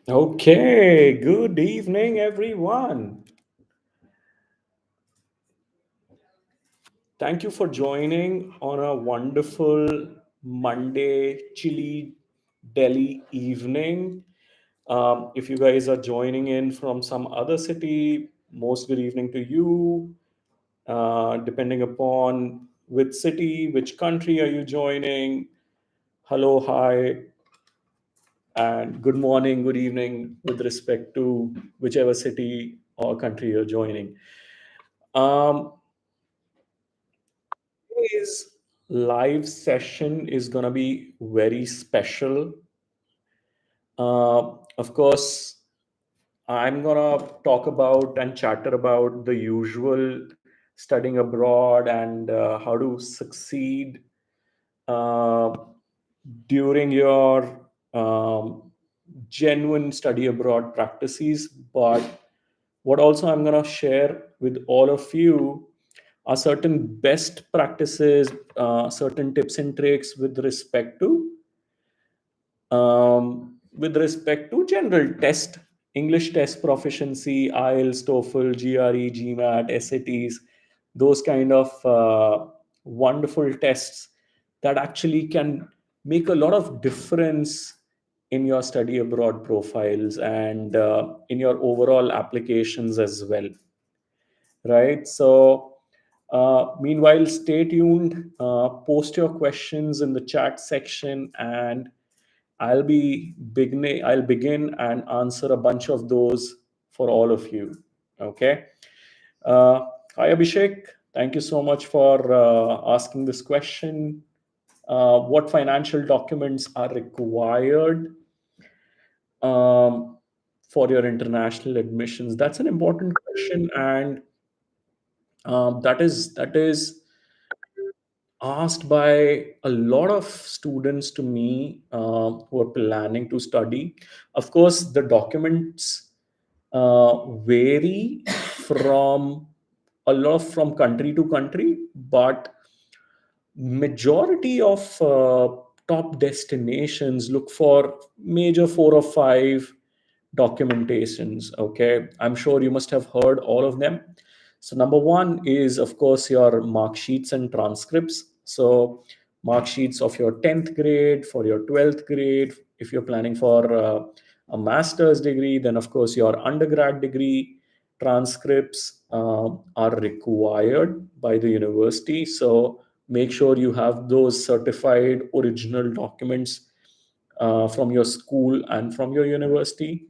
Okay, good evening, everyone. Thank you for joining on a wonderful Monday, chilly Delhi evening. If you guys are joining in from some other city, most good evening to you. Depending upon which city, which country are you joining? Hello, hi, and good morning, good evening, with respect to whichever city or country you're joining. Um, Today's live session is going to be very special. Of course, I'm going to talk about and chatter about the usual studying abroad and how to succeed uh, during your genuine study abroad practices. But what also I'm going to share with all of you are certain best practices, certain tips and tricks with respect to general test, English test proficiency, IELTS, TOEFL, GRE, GMAT, SATs, those kind of wonderful tests that actually can make a lot of difference in your study abroad profiles and in your overall applications as well, right? So, meanwhile, stay tuned, post your questions in the chat section, and I'll begin and answer a bunch of those for all of you. Okay. Uh, Hi, Abhishek. Thank you so much for asking this question. What financial documents are required um, for your international admissions? That's an important question, and that is asked by a lot of students to me who are planning to study. Of course, the documents vary from a lot from country to country, but majority of top destinations look for major four or five documentations. Okay, I'm sure you must have heard all of them. So number one is, of course, your mark sheets and transcripts. So mark sheets of your 10th grade, for your 12th grade. If you're planning for a master's degree, then of course your undergrad degree transcripts are required by the university. So make sure you have those certified original documents from your school and from your university.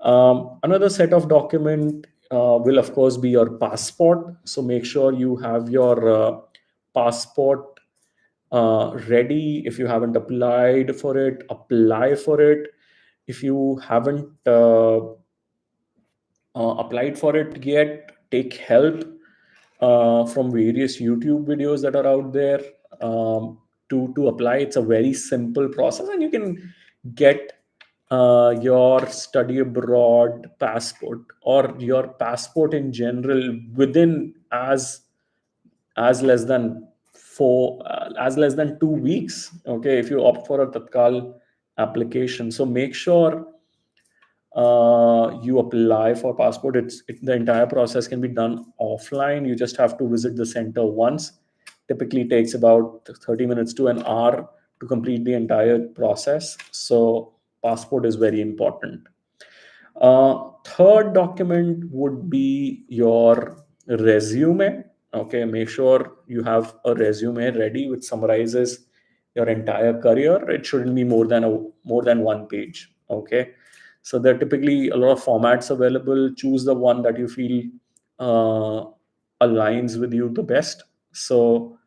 Another set of document will of course be your passport. So make sure you have your passport ready. If you haven't applied for it, apply for it. If you haven't applied for it yet, take help from various YouTube videos that are out there to apply. It's a very simple process, and you can get your study abroad passport or your passport in general within as less than as less than 2 weeks. Okay, if you opt for a Tatkal application, so make sure you apply for passport. The entire process can be done offline. You just have to visit the center once. Typically takes about 30 minutes to an hour to complete the entire process. So passport is very important. Third document would be your resume. Okay, make sure you have a resume ready which summarizes your entire career. It shouldn't be more than one page. Okay, so there are typically a lot of formats available. Choose the one that you feel uh, aligns with you the best. So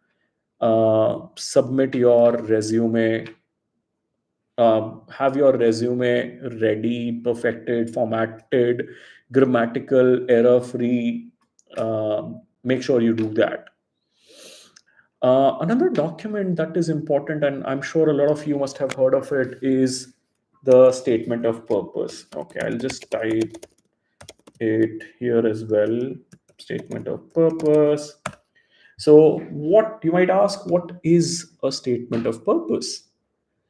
submit your resume, have your resume ready, perfected, formatted, grammatical, error free. Make sure you do that. Another document that is important, and I'm sure a lot of you must have heard of it, is the statement of purpose. Okay, I'll just type it here as well. Statement of purpose. So, what you might ask, what is a statement of purpose?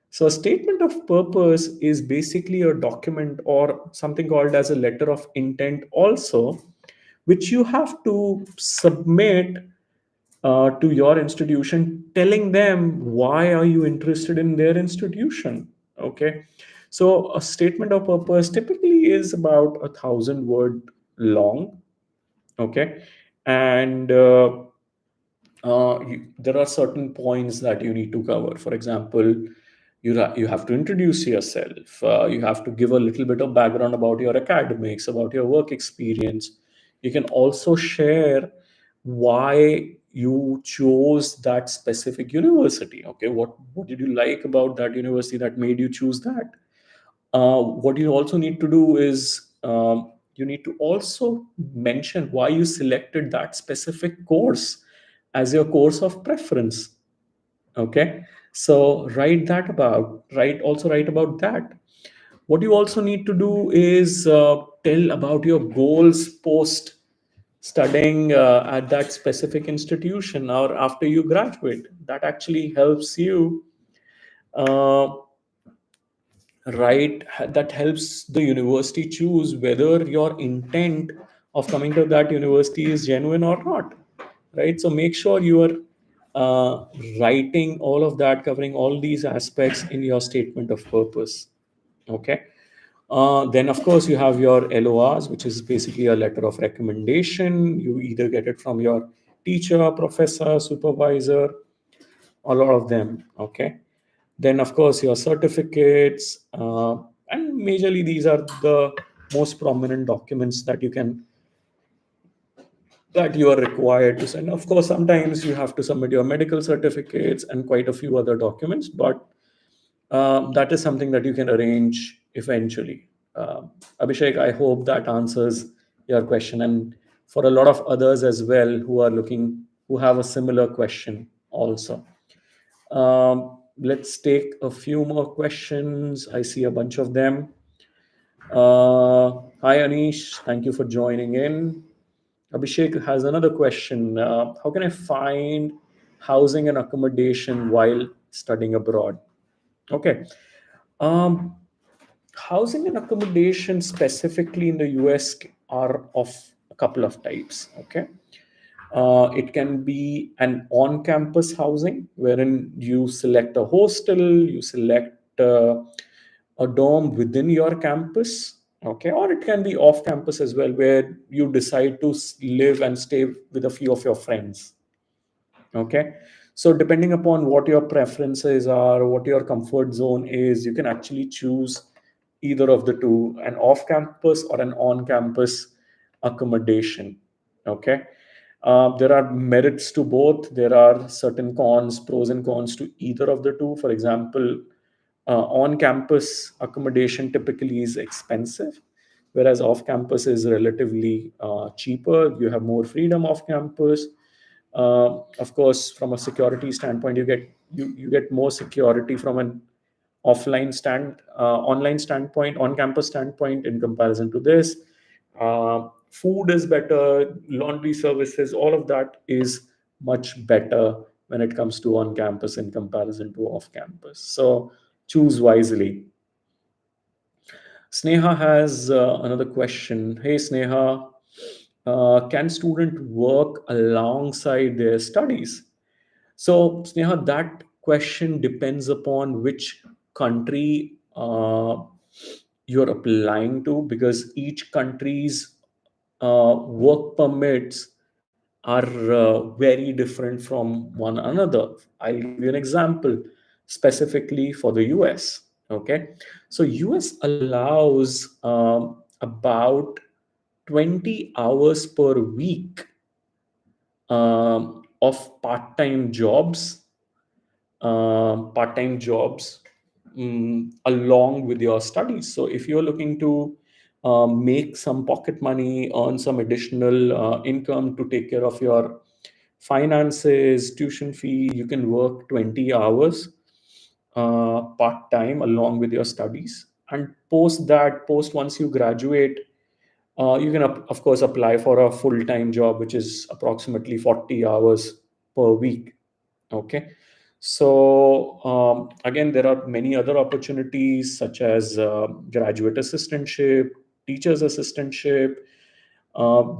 So a statement of purpose is basically a document or something called as a letter of intent also, which you have to submit to your institution, telling them why are you interested in their institution. Okay, so a statement of purpose typically is about 1,000 word long. Okay, and there are certain points that you need to cover. For example, you have to introduce yourself. You have to give a little bit of background about your academics, about your work experience. You can also share why you chose that specific university. Okay, what did you like about that university that made you choose that? What you also need to do is you need to also mention why you selected that specific course as your course of preference. Okay, so write about that. What you also need to do is tell about your goals post studying at that specific institution or after you graduate. That actually helps you uh, right that helps the university choose whether your intent of coming to that university is genuine or not, right? So make sure you are writing all of that, covering all these aspects in your statement of purpose. Okay, then of course you have your LORs, which is basically a letter of recommendation. You either get it from your teacher, professor, supervisor, a lot of them. Okay, then of course your certificates, and majorly these are the most prominent documents that you are required to send. Of course, sometimes you have to submit your medical certificates and quite a few other documents, but that is something that you can arrange eventually. Abhishek, I hope that answers your question, and for a lot of others as well who have a similar question also. Let's take a few more questions. I see a bunch of them. Hi, Anish. Thank you for joining in. Abhishek has another question. How can I find housing and accommodation while studying abroad? Okay. Um, Housing and accommodation specifically in the US are of a couple of types. Okay. It can be an on campus housing wherein you select a hostel, you select a dorm within your campus. Okay. Or it can be off campus as well, where you decide to live and stay with a few of your friends. Okay, so depending upon what your preferences are, what your comfort zone is, you can actually choose either of the two, an off campus or an on campus accommodation. Okay, there are merits to both. There are certain cons, pros and cons to either of the two. For example, on campus accommodation typically is expensive, whereas off campus is relatively cheaper. You have more freedom off campus. Of course, from a security standpoint, you get more security from an online standpoint, on campus standpoint in comparison to this. Food is better, laundry services, all of that is much better when it comes to on campus in comparison to off campus. So choose wisely. Sneha has another question. Hey, Sneha, can student work alongside their studies? So, Sneha, that question depends upon which country you're applying to, because each country's work permits are very different from one another. I'll give you an example specifically for the US. Okay, so US allows about 20 hours per week of part-time jobs along with your studies. So if you're looking to make some pocket money, earn some additional income to take care of your finances, tuition fee, you can work 20 hours part-time along with your studies. And post once you graduate, you can of course apply for a full-time job, which is approximately 40 hours per week. Okay, So again, there are many other opportunities such as graduate assistantship, teachers assistantship.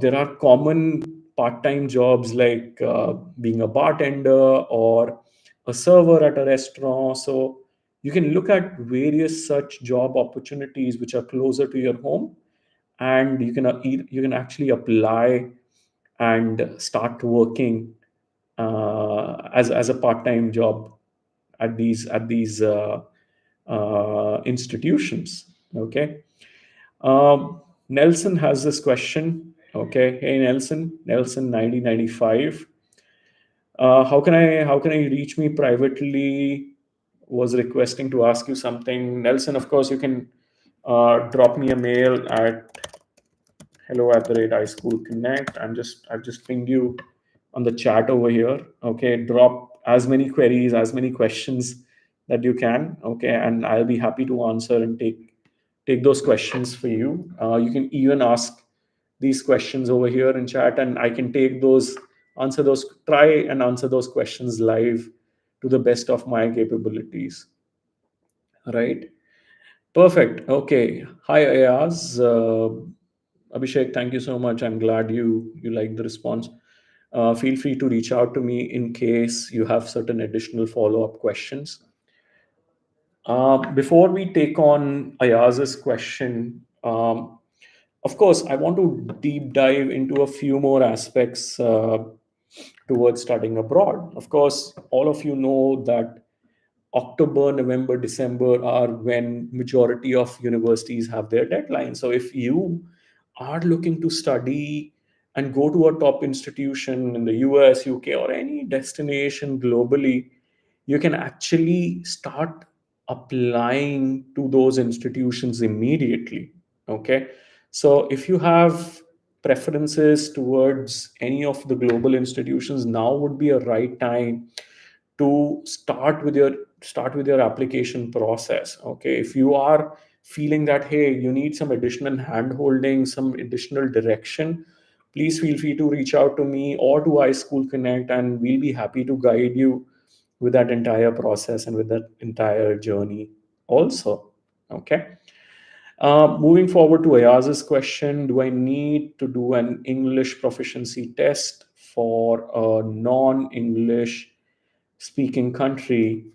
There are common part-time jobs like being a bartender or a server at a restaurant. So you can look at various such job opportunities which are closer to your home, and you can actually apply and start working as a part-time job at these institutions. Okay. Nelson has this question. Okay. Hey Nelson 1995. How can I reach me privately? Was requesting to ask you something. Nelson, of course, you can drop me a mail at hello@the iSchool Connect. I've just pinged you on the chat over here. Okay, drop as many queries, as many questions that you can. Okay, and I'll be happy to answer and take those questions for you. You can even ask these questions over here in chat, and I can take those, try and answer those questions live to the best of my capabilities. Right. Perfect. Okay. Hi, Ayaz. Abhishek, thank you so much. I'm glad you like the response. Feel free to reach out to me in case you have certain additional follow-up questions. Before we take on Ayaz's question, of course, I want to deep dive into a few more aspects towards studying abroad. Of course, all of you know that October, November, December are when majority of universities have their deadline. So if you are looking to study and go to a top institution in the US, UK, or any destination globally, you can actually start applying to those institutions immediately. Okay. So if you have preferences towards any of the global institutions, now would be a right time to start with your application process. Okay, if you are feeling that, hey, you need some additional hand holding, some additional direction, please feel free to reach out to me or to iSchool Connect, and we'll be happy to guide you with that entire process and with that entire journey also. Okay. Moving forward to Ayaz's question, do I need to do an English proficiency test for a non-English speaking country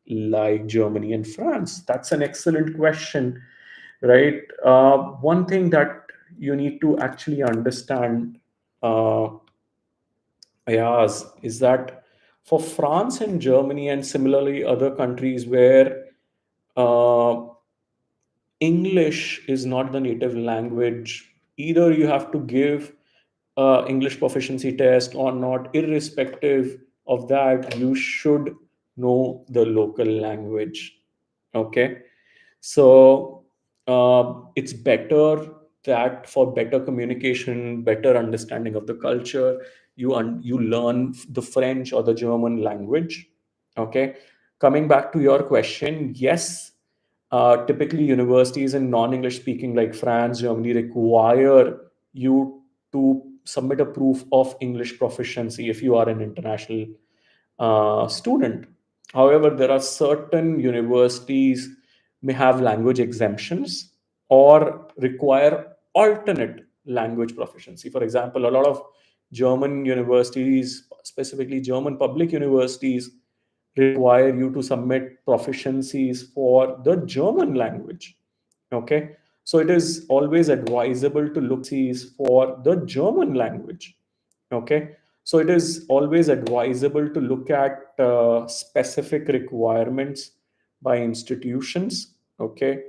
like Germany and France? That's an excellent question, right? One thing that you need to actually understand, uh, Ayaz, is that for France and Germany, and similarly other countries where uh, English is not the native language, either you have to give English proficiency test or not. Irrespective of that, you should know the local language. Okay. So it's better that for better communication, better understanding of the culture, you learn the French or the German language. Okay. Coming back to your question, yes, typically universities in non-English speaking like France, Germany require you to submit a proof of English proficiency if you are an international student. However, there are certain universities may have language exemptions or require alternate language proficiency. For example, a lot of German universities, specifically German public universities, require you to submit proficiencies for the German language. Okay. So it is always advisable to look these for the German language. Okay. So it is always advisable to look at specific requirements by institutions. Okay.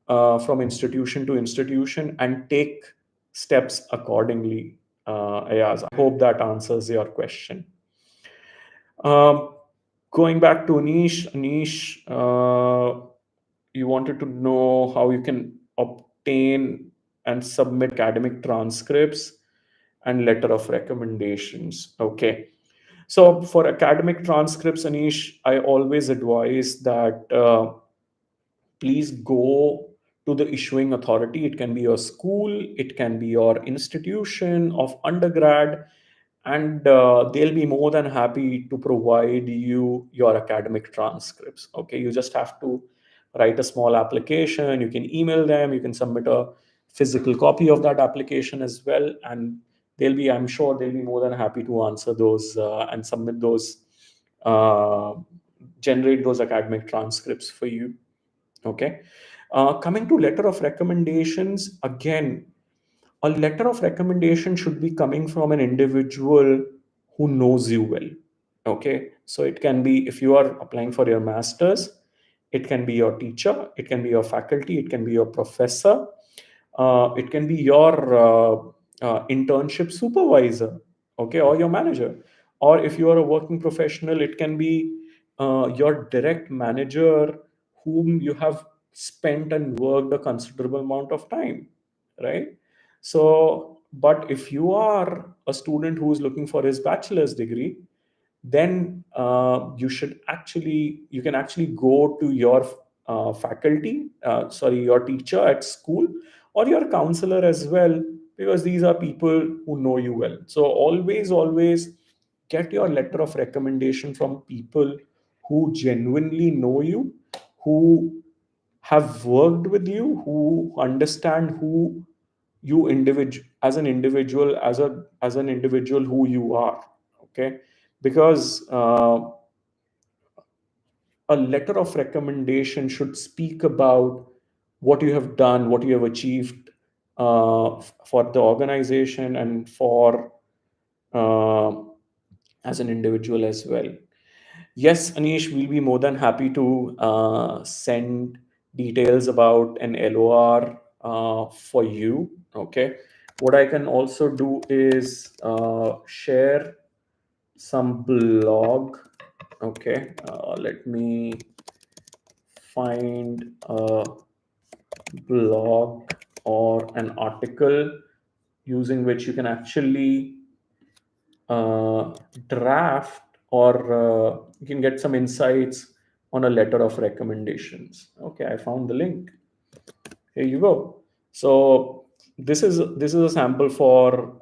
From institution to institution, and take steps accordingly. Ayaz, I hope that answers your question. Um, Going back to Anish, you wanted to know how you can obtain and submit academic transcripts and letter of recommendations. Okay. So for academic transcripts, Anish, I always advise that please go to the issuing authority. It can be your school, it can be your institution of undergrad, and they'll be more than happy to provide you your academic transcripts. Okay, you just have to write a small application, you can email them, you can submit a physical copy of that application as well, and I'm sure they'll be more than happy to answer those and submit those, uh, generate those academic transcripts for you. Okay. Coming to letter of recommendations, again, a letter of recommendation should be coming from an individual who knows you well. Okay, so it can be, if you are applying for your master's, it can be your teacher, it can be your faculty, it can be your professor, it can be your internship supervisor, okay, or your manager. Or if you are a working professional, it can be your direct manager whom you have spent and worked a considerable amount of time, right? So, but if you are a student who is looking for his bachelor's degree, then you can actually go to your faculty, sorry, your teacher at school, or your counselor as well, because these are people who know you well. So always get your letter of recommendation from people who genuinely know you, who have worked with you, who understand who you individual as an individual, as an individual who you are. Okay, because a letter of recommendation should speak about what you have done, what you have achieved for the organization and for uh, as an individual as well. Yes, Anish, we'll be more than happy to send details about an LOR for you. Okay. What I can also do is share some blog. Okay. Let me find a blog or an article using which you can actually uh, draft, or you can get some insights on a letter of recommendations. Okay, I found the link. Here you go. So this is a sample for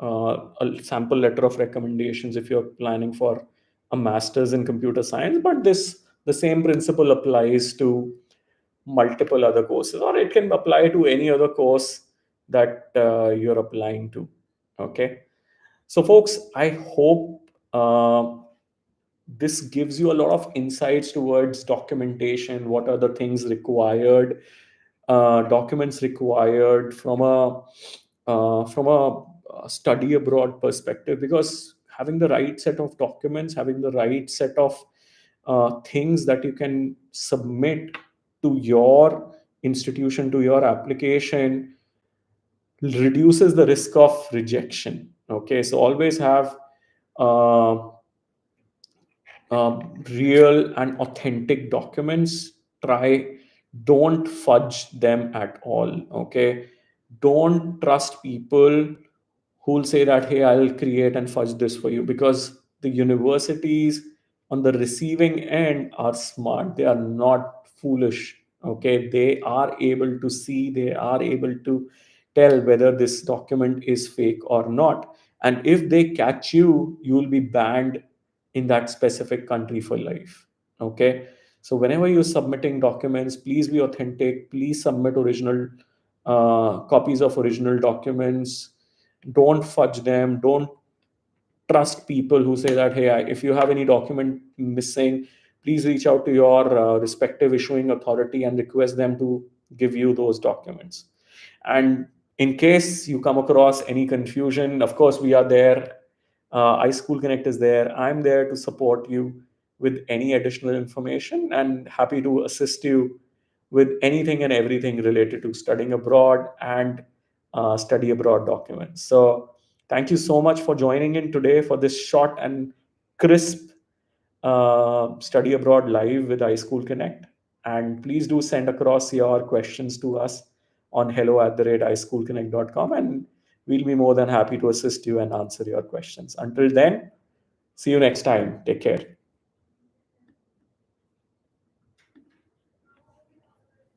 a sample letter of recommendations if you're planning for a master's in computer science. But the same principle applies to multiple other courses, or it can apply to any other course that you're applying to. Okay, so folks, I hope this gives you a lot of insights towards documentation. What are the things required, documents required from a study abroad perspective, because having the right set of documents, having the right set of things that you can submit to your institution, to your application, reduces the risk of rejection. Okay, so always have uh, real and authentic documents. Try, don't fudge them at all. Okay, don't trust people who'll say that, hey, I'll create and fudge this for you, because the universities on the receiving end are smart, they are not foolish. Okay, they are able to see, they are able to tell whether this document is fake or not, and if they catch you, you will be banned in that specific country for life. Okay, so whenever you're submitting documents, please be authentic, please submit original copies of original documents. Don't fudge them, don't trust people who say that, hey, if you have any document missing, please reach out to your respective issuing authority and request them to give you those documents. And in case you come across any confusion, of course, we are there. iSchool Connect is there. I'm there to support you with any additional information, and happy to assist you with anything and everything related to studying abroad and study abroad documents. So, thank you so much for joining in today for this short and crisp study abroad live with iSchool Connect. And please do send across your questions to us on hello@ischoolconnect.com, and we'll be more than happy to assist you and answer your questions. Until then, see you next time. Take care.